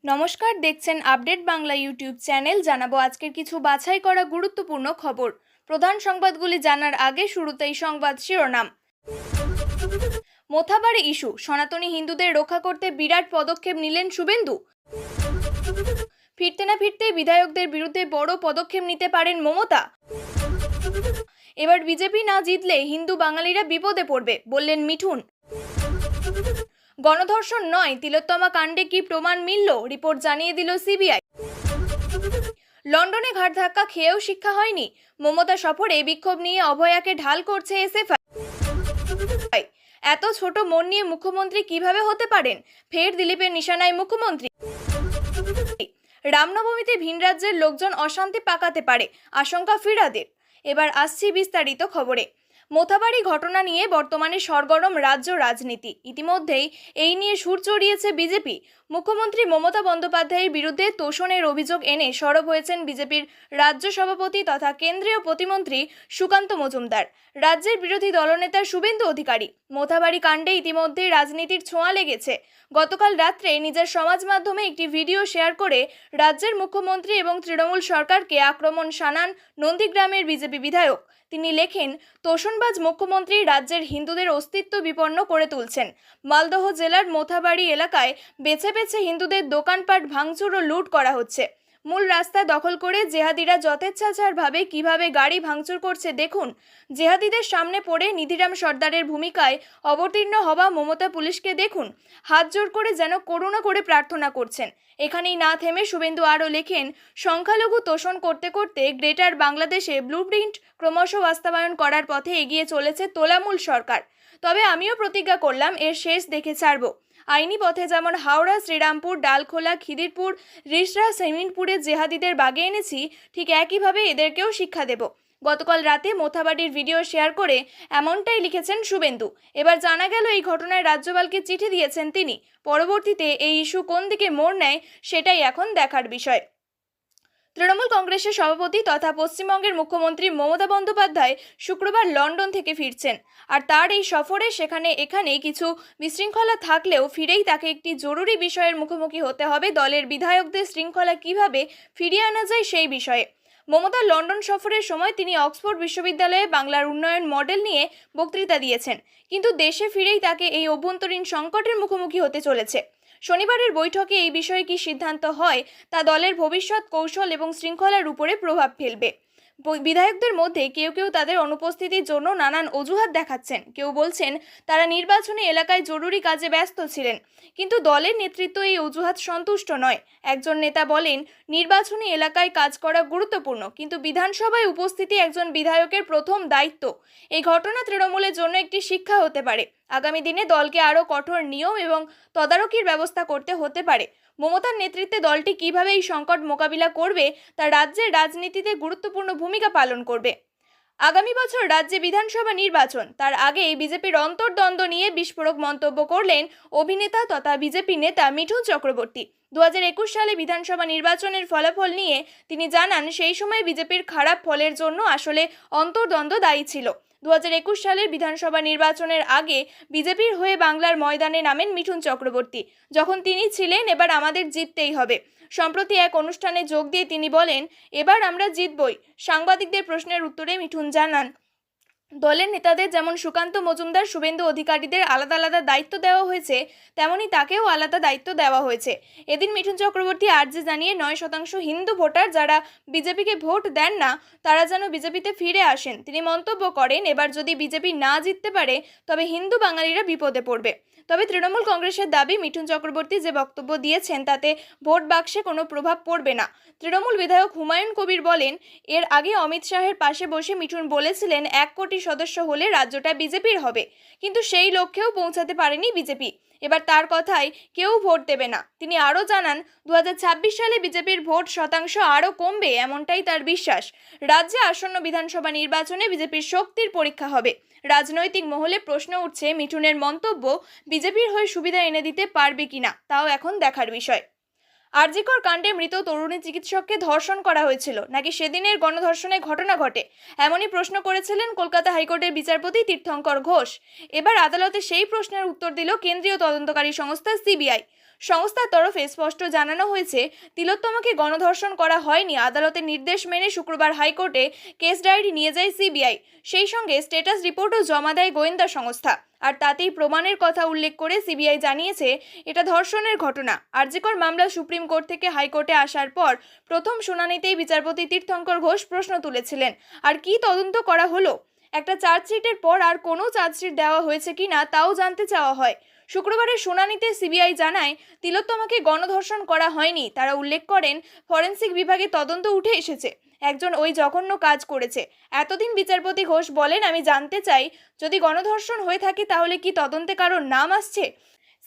নমস্কার, দেখছেন update Bangla YouTube channel. জানাবো আজকের কিছু বাছাই করা গুরুত্বপূর্ণ খবর। প্রধান সংবাদগুলি জানার আগে শুরুতেই সংবাদ শিরোনাম। মোথাবাড়ি ইস্যু, সনাতনী হিন্দুদের রক্ষা করতে বিরাট পদক্ষেপ নিলেন শুভেন্দু। ফিরতে না ফিরতেই বিধায়কদের বিরুদ্ধে বড় পদক্ষেপ নিতে পারেন মমতা। এবার বিজেপি না জিতলে হিন্দু বাঙালিরা বিপদে পড়বে, বললেন মিঠুন। গণধর্ষণ নয়, তিলোত্তমা কাণ্ডে কি প্রমাণ মিলল, রিপোর্ট জানিয়ে দিল সিবিআই। লন্ডনে ঘাট ধাক্কা খেয়েও শিক্ষা হয়নি, মমতা সফরে বিক্ষোভ নিয়ে অভয়াকে ঢাল করছে এসএফআই। এত ছোট মন নিয়ে মুখ্যমন্ত্রী কিভাবে হতে পারেন, ফের দিলীপের নিশানায় মুখ্যমন্ত্রী। রামনবমীতে ভিন রাজ্যের লোকজন অশান্তি পাকাতে পারে, আশঙ্কা ফিরহাদের। এবার আসছি বিস্তারিত খবরে। মোথাবাড়ি ঘটনা নিয়ে বর্তমানে সরগরম রাজ্য রাজনীতি। ইতিমধ্যেই এই নিয়ে সুর চড়িয়েছে বিজেপি। মুখ্যমন্ত্রী মমতা বন্দ্যোপাধ্যায়ের বিরুদ্ধে তোষণের অভিযোগ এনে সরব হয়েছেন বিজেপির রাজ্য সভাপতি তথা কেন্দ্রীয় প্রতিমন্ত্রী সুকান্ত মজুমদার, রাজ্যের বিরোধী দলনেতা শুভেন্দু অধিকারী। মোথাবাড়ি কাণ্ডে ইতিমধ্যেই রাজনীতির ছোঁয়া লেগেছে। গতকাল রাত্রে নিজের সমাজ মাধ্যমে একটি ভিডিও শেয়ার করে রাজ্যের মুখ্যমন্ত্রী এবং তৃণমূল সরকারকে আক্রমণ শানান নন্দীগ্রামের বিজেপি বিধায়ক। তিনি লেখেন, তোষণবাজ মুখ্যমন্ত্রী রাজ্যের হিন্দুদের অস্তিত্ব বিপন্ন করে তুলছেন। মালদহ জেলার মোথাবাড়ি এলাকায় বেছে বেছে হিন্দুদের দোকানপাট ভাঙচুর ও লুট করা হচ্ছে। মূল রাস্তা দখল করে জেহাদিরা যথেচ্ছাচারভাবে কিভাবে গাড়ি ভাঙচুর করছে দেখুন। জেহাদিদের সামনে পড়ে নিধিরাম সর্দারের ভূমিকায় অবতীর্ণ হওয়া মমতা পুলিশকে দেখুন, হাত জোর করে যেন করুণা করে প্রার্থনা করছেন। এখানেই না থেমে শুভেন্দু আরও লেখেন, সংখ্যালঘু তোষণ করতে করতে গ্রেটার বাংলাদেশে ব্লুপ্রিন্ট ক্রমশ বাস্তবায়ন করার পথে এগিয়ে চলেছে তোলামূল সরকার। তবে আমিও প্রতিজ্ঞা করলাম, এর শেষ দেখে ছাড়ব। আইনি পথে যেমন হাওড়া, শ্রীরামপুর, ডালখোলা, খিদিরপুর, রিষড়া, সেমিনপুরে জেহাদিদের বাগে এনেছি, ঠিক একইভাবে এদেরকেও শিক্ষা দেব। গতকাল রাতে মোথাবাড়ির ভিডিও শেয়ার করে এমনটাই লিখেছেন শুভেন্দু। এবার জানা গেল এই ঘটনায় রাজ্যপালকে চিঠি দিয়েছেন তিনি। পরবর্তীতে এই ইস্যু কোন দিকে মোড় নেয় সেটাই এখন দেখার বিষয়। তৃণমূল কংগ্রেসের সভাপতি তথা পশ্চিমবঙ্গের মুখ্যমন্ত্রী মমতা বন্দ্যোপাধ্যায় শুক্রবার লন্ডন থেকে ফিরছেন। আর তার এই সফরে এখানে কিছু বিশৃঙ্খলা থাকলেও ফিরেই তাকে একটি জরুরি বিষয়ের মুখোমুখি হতে হবে। দলের বিধায়কদের শৃঙ্খলা কিভাবে ফিরিয়ে আনা যায় সেই বিষয়ে। মমতার লন্ডন সফরের সময় তিনি অক্সফোর্ড বিশ্ববিদ্যালয়ে বাংলার উন্নয়ন মডেল নিয়ে বক্তৃতা দিয়েছেন, কিন্তু দেশে ফিরেই তাকে এই অভ্যন্তরীণ সংকটের মুখোমুখি হতে চলেছে। শনিবারের বৈঠকে এই বিষয়ে কি সিদ্ধান্ত হয় তা দলের ভবিষ্যৎ কৌশল এবং শৃঙ্খলার উপরে প্রভাব ফেলবে। বিধায়কদের মধ্যে কেউ কেউ তাদের অনুপস্থিতির জন্য নানান অজুহাত দেখাচ্ছেন। কেউ বলছেন তারা নির্বাচনী এলাকায় জরুরি কাজে ব্যস্ত ছিলেন, কিন্তু দলের নেতৃত্ব এই অজুহাত সন্তুষ্ট নয়। একজন নেতা বলেন, নির্বাচনী এলাকায় কাজ করা গুরুত্বপূর্ণ, কিন্তু বিধানসভায় উপস্থিতি একজন বিধায়কের প্রথম দায়িত্ব। এই ঘটনা তৃণমূলের জন্য একটি শিক্ষা হতে পারে। আগামী দিনে দলকে আরও কঠোর নিয়ম এবং তদারকির ব্যবস্থা করতে হতে পারে। মমতার নেতৃত্বে দলটি কিভাবে এই সংকট মোকাবিলা করবে তা রাজ্যের রাজনীতিতে গুরুত্বপূর্ণ ভূমিকা পালন করবে। আগামী বছর রাজ্যে বিধানসভা নির্বাচন, তার আগেই বিজেপির অন্তর্দ্বন্দ্ব নিয়ে বিস্ফোরক মন্তব্য করলেন অভিনেতা তথা বিজেপি নেতা মিঠুন চক্রবর্তী। 2021 সালে বিধানসভা নির্বাচনের ফলাফল নিয়ে তিনি জানান, সেই সময় বিজেপির খারাপ ফলের জন্য আসলে অন্তর্দ্বন্দ্ব দায়ী ছিল। 2021 সালের বিধানসভা নির্বাচনের আগে বিজেপির হয়ে বাংলার ময়দানে নামেন মিঠুন চক্রবর্তী। যখন তিনি ছিলেন, এবার আমাদের জিততেই হবে। সম্প্রতি এক অনুষ্ঠানে যোগ দিয়ে তিনি বলেন, এবার আমরা জিতবই। সাংবাদিকদের প্রশ্নের উত্তরে মিঠুন জানান, দলের নেতাদের যেমন সুকান্ত মজুমদার, শুভেন্দু অধিকারীদের আলাদা আলাদা দায়িত্ব দেওয়া হয়েছে, তেমনি তাকেও আলাদা দায়িত্ব দেওয়া হয়েছে। এদিন মিঠুন চক্রবর্তী আর্জি জানিয়ে 9% হিন্দু ভোটার যারা বিজেপিকে ভোট দেন না তারা যেন বিজেপিতে ফিরে আসেন। তিনি মন্তব্য করেন, এবার যদি বিজেপি না জিততে পারে তবে হিন্দু বাঙালিরা বিপদে পড়বে। তবে তৃণমূল কংগ্রেসের দাবি, মিঠুন চক্রবর্তী যে বক্তব্য দিয়েছেন তাতে ভোট বাক্সে কোনো প্রভাব পড়বে না। তৃণমূল বিধায়ক হুমায়ুন কবির বলেন, এর আগে অমিত শাহের পাশে বসে মিঠুন বলেছিলেন 1 কোটি সদস্য হলে রাজ্যটা বিজেপির হবে, কিন্তু সেই লক্ষ্যেও পৌঁছাতে পারেনি বিজেপি। এবার তার কথায় কেউ ভোট দেবে না। তিনি আরও জানান, 2026 সালে বিজেপির ভোট শতাংশ আরও কমবে, এমনটাই তার বিশ্বাস। রাজ্যে আসন্ন বিধানসভা নির্বাচনে বিজেপির শক্তির পরীক্ষা হবে। রাজনৈতিক মহলে প্রশ্ন উঠছে, মিঠুনের মন্তব্য বিজেপির হয়ে সুবিধা এনে দিতে পারবে কিনা, তাও এখন দেখার বিষয়। আরজিকর কাণ্ডে মৃত তরুণী চিকিৎসককে ধর্ষণ করা হয়েছিল নাকি সেদিনের গণধর্ষণের ঘটনা ঘটে, এমনই প্রশ্ন করেছিলেন কলকাতা হাইকোর্টের বিচারপতি তীর্থঙ্কর ঘোষ। এবার আদালতে সেই প্রশ্নের উত্তর দিল কেন্দ্রীয় তদন্তকারী সংস্থা সিবিআই। সংস্থার তরফে স্পষ্ট জানানো হয়েছে, তিলোত্তমাকে গণধর্ষণ করা হয়নি। আদালতের নির্দেশ মেনে শুক্রবার হাইকোর্টে কেস ডায়েরি নিয়ে যায় সিবিআই। সেই সঙ্গে স্ট্যাটাস রিপোর্টও জমা দেয় গোয়েন্দা সংস্থা। আর তাতেই প্রমাণের কথা উল্লেখ করে সিবিআই জানিয়েছে এটা ধর্ষণের ঘটনা। আরজিকর মামলা সুপ্রিম কোর্ট থেকে হাইকোর্টে আসার পর প্রথম শুনানিতেই বিচারপতি তীর্থঙ্কর ঘোষ প্রশ্ন তুলেছিলেন, আর কি তদন্ত করা হলো? একটা চার্জশিটের পর আর কোনো চার্জশিট দেওয়া হয়েছে কিনা তাও জানতে চাওয়া হয়। শুক্রবারের শুনানিতে সিবিআই জানায়, তিলোত্তমাকে গণধর্ষণ করা হয়নি। তারা উল্লেখ করেন, ফরেনসিক বিভাগে তদন্ত উঠে এসেছে, একজন ওই জঘন্য কাজ করেছে। এতদিন বিচারপতি ঘোষ বলেন, আমি জানতে চাই, যদি গণধর্ষণ হয়ে থাকে তাহলে কি তদন্তে কারোর নাম আসছে?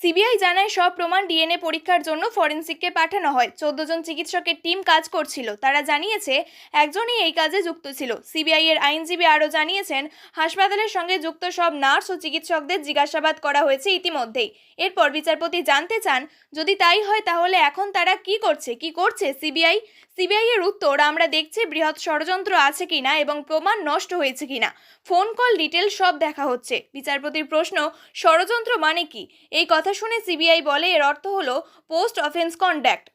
সিবিআই জানায়, সব প্রমাণ ডিএনএ পরীক্ষার জন্য ফরেনসিককে পাঠানো হয়। 14 জন চিকিৎসকের টিম কাজ করছিল। তারা জানিয়েছে একজনই এই কাজে যুক্ত ছিল। সিবিআই এর আইনজীবী আরও জানিয়েছেন, হাসপাতালের সঙ্গে যুক্ত সব নার্স ও চিকিৎসকদের জিজ্ঞাসাবাদ করা হয়েছে ইতিমধ্যেই। এরপর বিচারপতি জানতে চান, যদি তাই হয় তাহলে এখন তারা কি করছে সিবিআই? সিবিআই এর উত্তর, আমরা দেখছি বৃহৎ ষড়যন্ত্র আছে কিনা এবং প্রমাণ নষ্ট হয়েছে কিনা। ফোন কল ডিটেল সব দেখা হচ্ছে। বিচারপতির প্রশ্ন, ষড়যন্ত্র মানে কি? এই কথা শুনে সিবিআই বলে, এর অর্থ হলো পোস্ট অফেন্স কন্ডাক্ট।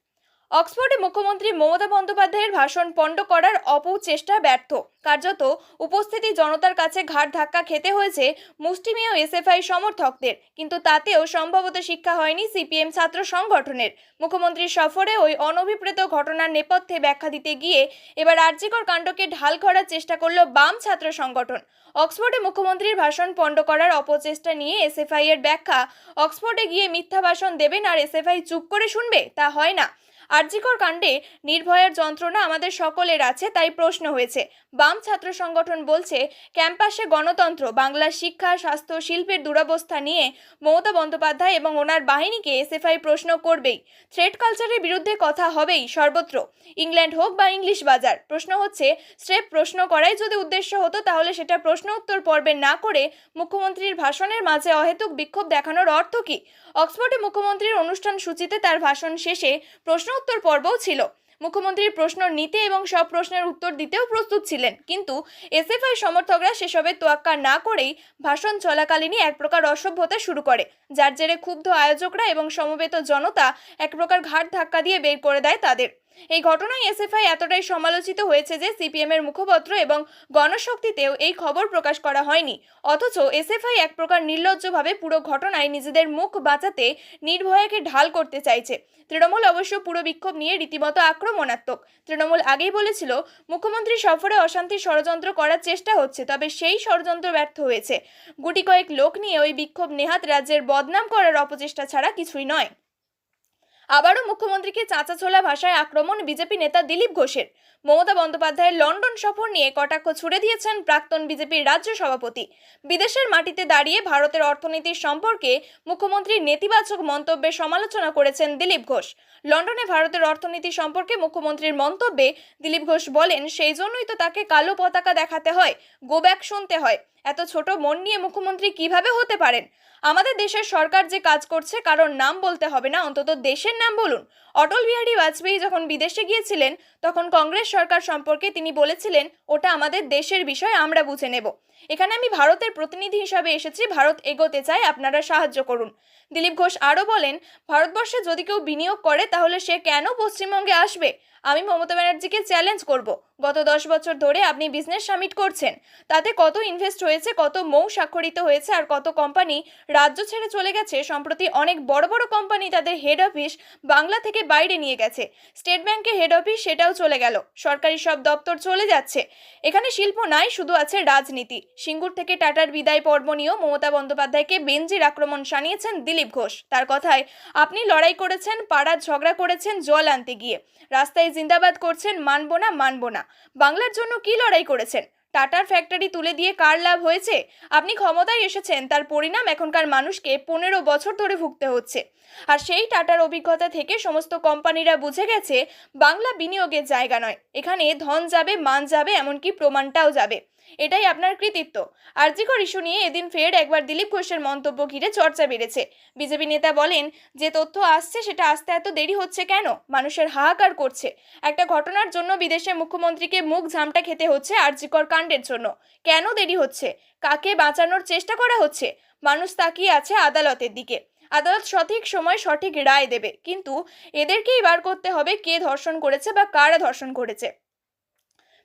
অক্সফোর্ডে মুখ্যমন্ত্রী মমতা বন্দ্যোপাধ্যায়ের ভাষণ পণ্ড করার অপচেষ্টা ব্যর্থ। কার্যত উপস্থিতি জনতার কাছে ঘাড় ধাক্কা খেতে হয়েছে মুষ্টিমেয় এসএফআই সমর্থকদের। কিন্তু তাতেও সম্ভবত শিক্ষা হয়নি সিপিএম ছাত্র সংগঠনের। মুখ্যমন্ত্রীর সফরে ওই অনভিপ্রেত ঘটনার নেপথ্যে ব্যাখ্যা দিতে গিয়ে এবার আরজিকর কাণ্ডকে ঢাল করার চেষ্টা করল বাম ছাত্র সংগঠন। অক্সফোর্ডে মুখ্যমন্ত্রীর ভাষণ পণ্ড করার অপচেষ্টা নিয়ে এসএফআই এর ব্যাখ্যা, অক্সফোর্ডে গিয়ে মিথ্যা ভাষণ দেবেন আর এসএফআই চুপ করে শুনবে, তা হয় না। আরজিকর কাণ্ডে নির্ভয়ার যন্ত্রণা আমাদের সকলের আছে, তাই প্রশ্ন হয়েছে। বাম ছাত্র সংগঠন বলছে, ক্যাম্পাসে গণতন্ত্র, বাংলার শিক্ষা, স্বাস্থ্য, শিল্পের দুরবস্থা নিয়ে মমতা বন্দ্যোপাধ্যায় এবং ওনার বাহিনীকে এসএফআই প্রশ্ন করবেই। থ্রেড কালচারের বিরুদ্ধে কথা হবেই সর্বত্র, ইংল্যান্ড হোক বা ইংলিশ বাজার। প্রশ্ন হচ্ছে, স্রেফ প্রশ্ন করাই যদি উদ্দেশ্য হতো তাহলে সেটা প্রশ্ন উত্তর পর্বে না করে মুখ্যমন্ত্রীর ভাষণের মাঝে অহেতুক বিক্ষোভ দেখানোর অর্থ কি? অক্সফোর্ডে মুখ্যমন্ত্রীর অনুষ্ঠান সূচিতে তার ভাষণ শেষে প্রশ্ন উত্তর পর্বও ছিল। মুখ্যমন্ত্রীর প্রশ্ন নিতে এবং সব প্রশ্নের উত্তর দিতেও প্রস্তুত ছিলেন। কিন্তু এসএফআই সমর্থকরা সেসবের তোয়াক্কা না করেই ভাষণ চলাকালীনই এক প্রকার অসভ্যতা শুরু করে, যার জেরে ক্ষুব্ধ আয়োজকরা এবং সমবেত জনতা এক প্রকার ঘাড় ধাক্কা দিয়ে বের করে দেয় তাদের। এই ঘটনায় এসএফআই এতটাই সমালোচিত হয়েছে যে সিপিএম এর মুখপত্র এবং গণশক্তিতেও এই খবর প্রকাশ করা হয়নি। অথচ এসএফআই এক প্রকার নির্লজ্জভাবে পুরো ঘটনায় নিজেদের মুখ বাঁচাতে নির্ভয়াকে ঢাল করতে চাইছে। তৃণমূল অবশ্য পুরো বিক্ষোভ নিয়ে রীতিমতো আক্রমণাত্মক। তৃণমূল আগেই বলেছিল, মুখ্যমন্ত্রী সফরে অশান্তির ষড়যন্ত্র করার চেষ্টা হচ্ছে, তবে সেই ষড়যন্ত্র ব্যর্থ হয়েছে। গুটি কয়েক লোক নিয়ে ওই বিক্ষোভ নেহাত রাজ্যের বদনাম করার অপচেষ্টা ছাড়া কিছুই নয়। আবারও মুখ্যমন্ত্রীকে চাঁচাছোলা ভাষায় আক্রমণ বিজেপি নেতা দিলীপ ঘোষের। মমতা বন্দ্যোপাধ্যায়ের লন্ডন সফর নিয়ে কটাক্ষ ছুড়ে দিয়েছেন প্রাক্তন বিজেপির রাজ্য সভাপতি। বিদেশের মাটিতে দাঁড়িয়ে ভারতের অর্থনীতির সম্পর্কে মুখ্যমন্ত্রীর নেতিবাচক মন্তব্যের সমালোচনা করেছেন দিলীপ ঘোষ। লন্ডনে ভারতের অর্থনীতি সম্পর্কে মুখ্যমন্ত্রীর মন্তব্যে দিলীপ ঘোষ বলেন, সেই জন্যই তো তাকে কালো পতাকা দেখাতে হয়, গো ব্যাক শুনতে হয়। এত ছোট মন নিয়ে মুখ্যমন্ত্রী কিভাবে হতে পারেন? আমাদের দেশের সরকার যে কাজ করছে কারোর নাম বলতে হবে না, অন্তত দেশের নাম বলুন। অটল বিহারী বাজপেয়ী যখন বিদেশে গিয়েছিলেন তখন কংগ্রেস সরকার সম্পর্কে তিনি বলেছিলেন, ওটা আমাদের দেশের বিষয়, আমরা বুঝে নেব। এখানে আমি ভারতের প্রতিনিধি হিসাবে এসেছি, ভারত এগোতে চায়, আপনারা সাহায্য করুন। দিলীপ ঘোষ আরও বলেন, ভারতবর্ষে যদি কেউ বিনিয়োগ করে তাহলে সে কেন পশ্চিমবঙ্গে আসবে? আমি মমতা ব্যানার্জিকে চ্যালেঞ্জ করব, গত 10 বছর ধরে আপনি বিজনেস সামিট করছেন, তাতে কত ইনভেস্ট হয়েছে, কত মৌ স্বাক্ষরিত হয়েছে, আর কত কোম্পানি রাজ্য ছেড়ে চলে গেছে। সম্প্রতি অনেক বড় বড় কোম্পানি তাদের হেড অফিস বাংলা থেকে বাইরে নিয়ে গেছে। স্টেট ব্যাংকের হেড অফিস সেটাও চলে গেল, সরকারি সব দপ্তর চলে যাচ্ছে। এখানে শিল্প নাই, শুধু আছে রাজনীতি। সিঙ্গুর থেকে টাটার বিদায় পর্ব নিয়েও মমতা বন্দ্যোপাধ্যায়কে বেঞ্জির আক্রমণ শানিয়েছেন দিলীপ ঘোষ। তার কথায়, আপনি লড়াই করেছেন, পাড়ার ঝগড়া করেছেন জল আনতে গিয়ে, রাস্তায় জিন্দাবাদ করছেন, মানব না মানব না। বাংলার জন্য কি লড়াই করেছেন? টাটার ফ্যাক্টরি তুলে দিয়ে কার লাভ হয়েছে? আপনি ক্ষমতায় এসেছেন, তার পরিণাম এখনকার মানুষকে 15 বছর ধরে ভুগতে হচ্ছে। আর সেই টাটার অভিজ্ঞতা থেকে সমস্ত কোম্পানিরা বুঝে গেছে বাংলা বিনিয়োগের জায়গা নয়, এখানে ধন যাবে, মান যাবে, এমনকি প্রমাণটাও যাবে। এটাই আপনার কৃতিত্ব। আরজিকর ইস্যু নিয়ে এদিন ফের একবার দিলীপ ঘোষের মন্তব্য ঘিরে চর্চা বেড়েছে। বিজেপি নেতা বলেন, যে তথ্য আসছে সেটা আসতে এত দেরি হচ্ছে কেন? মানুষের হাহাকার করছে। একটা ঘটনার জন্য বিদেশে মুখ্যমন্ত্রীকে মুখ ঝামটা খেতে হচ্ছে আরজিকর কাণ্ডের জন্য। কেন দেরি হচ্ছে? কাকে বাঁচানোর চেষ্টা করা হচ্ছে? মানুষ তাকিয়ে আছে আদালতের দিকে। আদালত সঠিক সময় সঠিক রায় দেবে, কিন্তু এদেরকেই বার করতে হবে কে ধর্ষণ করেছে বা কারা ধর্ষণ করেছে।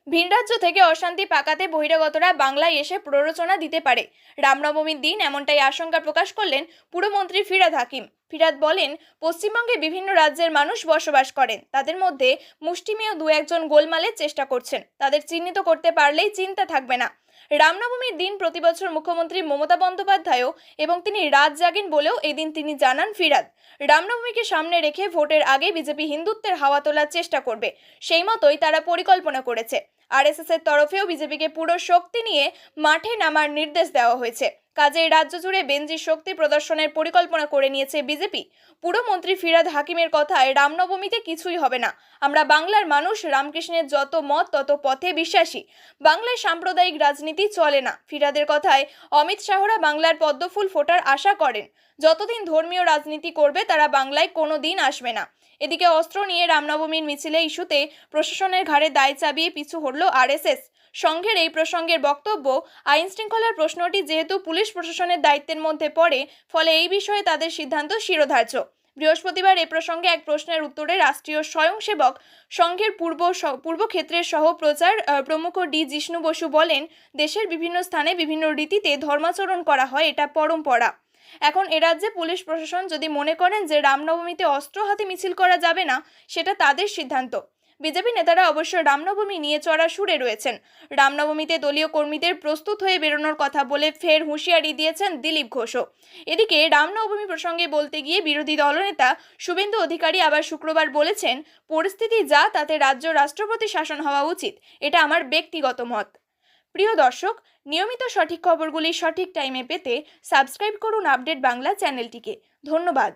ভিন রাজ্য থেকে অশান্তি পাকাতে বহিরাগতরা বাংলায় এসে প্ররোচনা দিতে পারে। রামনবমীর দিন এমনটাই আশঙ্কা প্রকাশ করলেন পুরমন্ত্রী ফিরহাদ হাকিম। ফিরহাদ বলেন, পশ্চিমবঙ্গে বিভিন্ন রাজ্যের মানুষ বসবাস করেন, তাদের মধ্যে মুষ্টিমেয় দু একজন গোলমালের চেষ্টা করছেন। তাদের চিহ্নিত করতে পারলেই চিন্তা থাকবে না। রামনবমীর দিন প্রতিবছর মুখ্যমন্ত্রী মমতা বন্দ্যোপাধ্যায়ও এবং তিনি রাত জাগেন বলেও এদিন তিনি জানান ফিরহাদ। রামনবমীকে সামনে রেখে ভোটের আগে বিজেপি হিন্দুত্বের হাওয়া তোলার চেষ্টা করবে, সেই মতোই তারা পরিকল্পনা করেছে। আরএসএস এর তরফেও বিজেপিকে পুরো শক্তি নিয়ে মাঠে নামার নির্দেশ দেওয়া হয়েছে। কাজেই রাজ্য জুড়ে বেঞ্জির শক্তি প্রদর্শনের পরিকল্পনা করে নিয়েছে বিজেপি। পুরমন্ত্রী ফিরহাদ হাকিমের কথায়, রামনবমীতে কিছুই হবে না। আমরা বাংলার মানুষ, রামকৃষ্ণের যত মত তত পথে বিশ্বাসী। বাংলায় সাম্প্রদায়িক রাজনীতি চলে না। ফিরহাদের কথায়, অমিত শাহরা বাংলার পদ্মফুল ফোটার আশা করেন। যতদিন ধর্মীয় রাজনীতি করবে তারা বাংলায় কোনো দিন আসবে না। এদিকে অস্ত্র নিয়ে রামনবমীর মিছিলে ইস্যুতে প্রশাসনের ঘাড়ে দায় চাপিয়ে পিছু হটল আরএসএস। সংঘের এই প্রসঙ্গের বক্তব্য, আইন শৃঙ্খলার প্রশ্নটি যেহেতু পুলিশ প্রশাসনের দায়িত্বের মধ্যে পড়ে, ফলে এই বিষয়ে তাদের সিদ্ধান্ত শিরোধার্য। বৃহস্পতিবার এ প্রসঙ্গে এক প্রশ্নের উত্তরে রাষ্ট্রীয় স্বয়ংসেবক সংঘের পূর্ব ক্ষেত্রের সহ প্রচার প্রমুখ ডি জিষ্ণু বসু বলেন, দেশের বিভিন্ন স্থানে বিভিন্ন রীতিতে ধর্মাচরণ করা হয়, এটা পরম্পরা। এখন এ রাজ্যে পুলিশ প্রশাসন যদি মনে করেন যে রামনবমীতে অস্ত্র হাতে মিছিল করা যাবে না, সেটা তাদের সিদ্ধান্ত। বিজেপি নেতারা অবশ্য রামনবমী নিয়ে চড়া সুরে রয়েছেন। রামনবমীতে দলীয় কর্মীদের প্রস্তুত হয়ে বেরোনোর কথা বলে ফের হুঁশিয়ারি দিয়েছেন দিলীপ ঘোষও। এদিকে রামনবমী প্রসঙ্গে বলতে গিয়ে বিরোধী দলনেতা শুভেন্দু অধিকারী আবার শুক্রবার বলেছেন, পরিস্থিতি যা তাতে রাজ্য রাষ্ট্রপতি শাসন হওয়া উচিত, এটা আমার ব্যক্তিগত মত। প্রিয় দর্শক, নিয়মিত সঠিক খবরগুলি সঠিক টাইমে পেতে সাবস্ক্রাইব করুন আপডেট বাংলা চ্যানেলটিকে। ধন্যবাদ।